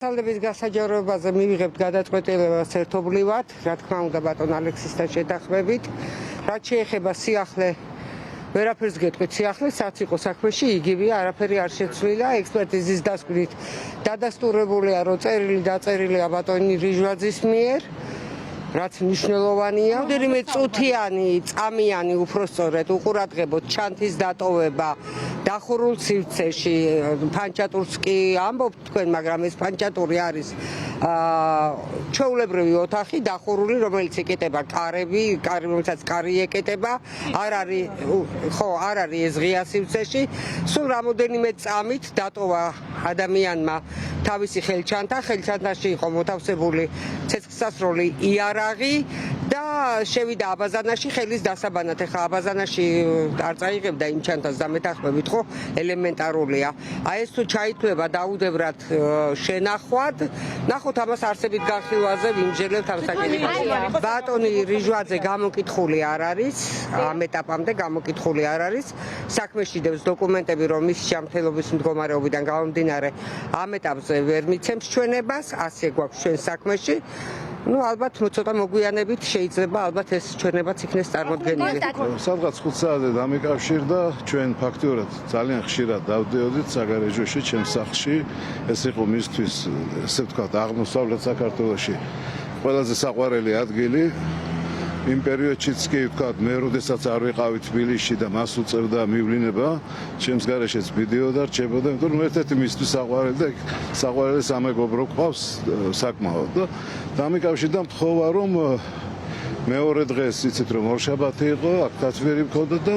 Სალდების გასაჯაროებაზე მივიღებთ გადაწყვეტილებას ერთობლივად, რა თქმა უნდა ბატონ ალექსისთან შეთანხმებით. რაც შეეხება სიახლე, ვერაფერს გეტყვით, სიახლე რაც იყო საქმეში იგივეა, არაფერი არ შეცვლილა, ექსპერტიზის დასკვნით დადასტურებულია, რომ წერილი დაწერილია ბატონი რიჟვაძის მიერ. რაც მნიშვნელოვანია. Რამდენიმე წუთიანი, წამიანი უпростоრეთ უყურადღებოთ ჩანთის დატოვება დახურულ სივრცეში, ფანჩატურს კი ამბობთ თქვენ, მაგრამ ეს ფანჩატური არის ჩვეულებრივი ოთახი დახურული, რომელიც ეკეტება კარები, რომელსაც კარი ეკეტება, არ არის ეს ღია სივრცეში. სულ რამოდენიმე წამით დატოვა ადამიანმა თავისი ხელჩანთაში იყო მოთავსებული ცეცხლსასროლი იარაღი და შევიდა აბაზანაში ხელის დასაბანად. ეხლა აბაზანაში არ წაიღებდა იმ ჩანთას დამეთანხმებით, ხო, ელემენტარულია. აი ეს თუ ჩაითვლება დაუდევრად შენახვად, ნახოთ ამას არსებით განხილვაზე ვიმსჯელებთ ამ საკითხს. ბატონი რიჟვაძე გამოკითხული არ არის, ამ ეტაპამდე გამოკითხული არ არის. საქმეში დევს დოკუმენტები, რომ მის ჯანმრთელობის მდგომარეობიდან გამომდინარე ამ ეტაპზე ვერ მიცემს ჩვენებას, ასე გვაქვს ჩვენ საქმეში. ალბათ ცოტა მოგვიანებით შეიძლება ალბათ ეს ჩვენებაც იქნეს წარმოდგენილი. სადღაც 5 საათზე დამიკავშირდა, ჩვენ ფაქტიურად ძალიან ხშირად დავდიოდით საგარეჯოში, ჩემს სახლში. ეს იყო მისთვის, ესე ვთქვათ, აღმოსავლეთ საქართველოში ყველაზე საყვარელი ადგილი. იმ პერიოდშიც კი ვთქვათ, მე როდესაც არ ვიყავი თბილისში და მას უწევდა მივლინება, ჩემს გარეშეც მიდიოდა, რჩებოდა, იმიტომ რომ ერთ-ერთი მისთვის საყვარელი და საყვარელი სამეგობრო ყავს საკმაოდ და დამიკავშირდა მთხოვა, რომ მეორე დღეს იცით რომ ორშაბათი იყო, აქ დათვლილი მქონდა და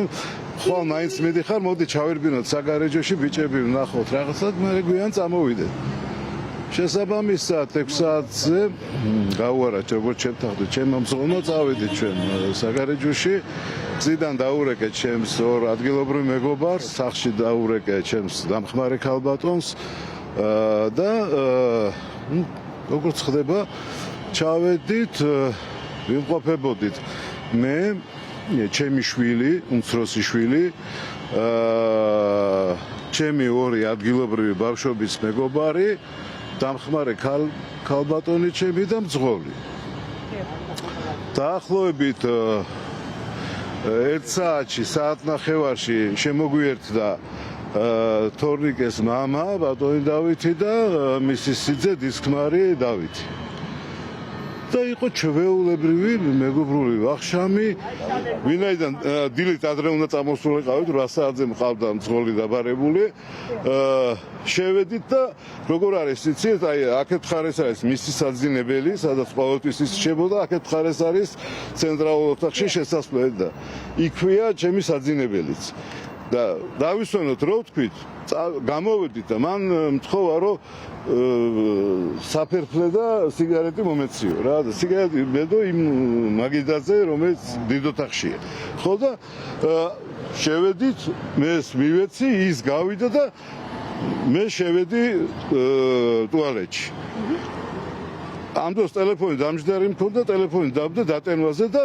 ხვალ მაინც მიდიხარ, მოდი ჩავირბინოთ საგარეჯოში, ბიჭები ვნახოთ რაღაცად, მე გვიან წამოვიდეთ. შესაბამისად 6 საათზე გავუარეთ როგორც ჩემთანხმდით ჩემო მზღონო წავედით ჩვენ საგარეჯოში. გზიდან დაურეკე ჩემს ორ ადგილობრივ მეგობარს, სახლში დაურეკე ჩემს დამხმარე ქალბატონს და როგორც ხდება ჩავედით, ვიმყოფებოდით მე, ჩემი შვილი, უმცროსი შვილი, ჩემი ორი ადგილობრივი ბავშვობის მეგობარი, დამხმარე ქალბატონი ჩემი და მძღოლი. დაახლოებით 1 საათში, საათნახევარში შემოგვიერთდა თორნიკეს მამა, ბატონი დავითი და მისი სიძე დისკმარი დავითი. და იყო ჩვეულებრივი მეგობრული ვახშამი, ვინაიდან დილით ადრე უნდა წამოსულიყავით, 8 საათზე მყავდა მძღოლი დაბარებული. შევედით და როგორ არის იცით, აი აქეთ მხარეს არის მისი საძინებელი, სადაც ყოველთვის ისჩებოდა, აქეთ მხარეს არის ცენტრალურ ოთახში შესასვლელი და იქვეა ჩემი საძინებელიც. და დავისვენოთ რო ვთქვით, გამოვედით და მან მთხოვა რომ საფერფლე და სიგარეტი მომეციო რა და სიგარეტი მედო იმ მაგიდაზე რომელიც დიდ ოთახშია. ხო და შევედით, მე მივეცი, ის გავიდა და მე შევედი ტუალეტში. ამ დროს ტელეფონი დამჯდარი მქონდა, ტელეფონი დავდე დატენვაზე და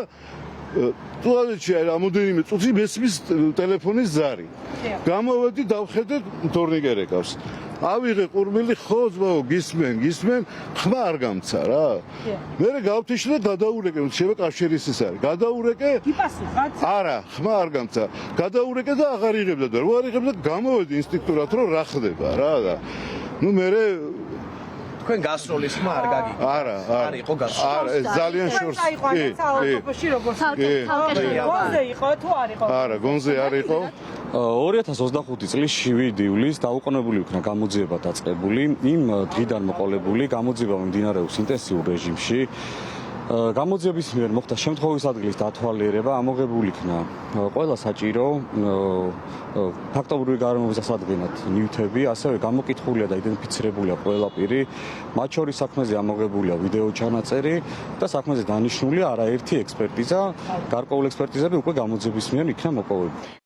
ტუალეტში რამოდენიმე წუთი მესმის ტელეფონის ზარი. გამოვედი, დავხედე თორნიკე რეკავს. ავიღე ყურმილი, ხო ძმაო, გისმენ, ხმა არ გამცა რა. მე გავთიშლე და გადაურეკე, შევეკავშირის ის არის. გადაურეკე? გიპასუხათ? არა, ხმა არ გამცა. გადაურეკე და აღარ იღებდა და რო არ იღებდა, გამოვედი ინსტინქტურად, რომ რა ხდება რა და. მე თქვენ გასროლის ხმა არ გაგიგო? არა. არ იყო გასროლი. არა, ეს ძალიან შორს. გონზე იყო თუ არ იყო? არა, გონზე არ იყო. 2025 წლის 7 ივლისს დაუყოვნებლივ იქნა გამოძიება დაწყებული. იმ დღიდან მოყოლებული გამოძიება მიმდინარეობს ინტენსიურ რეჟიმში. გამოძიების მიერ მოხდა შემთხვევის ადგილის დათვალიერება, ამოღებული იქნა ყველა საჭირო ფაქტობრივი გარემოების დასადგენად ნივთები, ასევე გამოკითხულია და იდენტიფიცირებულია ყველა პირი, მათ შორის საქმეზე ამოღებულია ვიდეო ჩანაწერი და საქმეზე დანიშნულია არაერთი ექსპერტიზა, გარკვეული ექსპერტიზები უკვე გამოძიების მიერ იქნა მოპოვებული.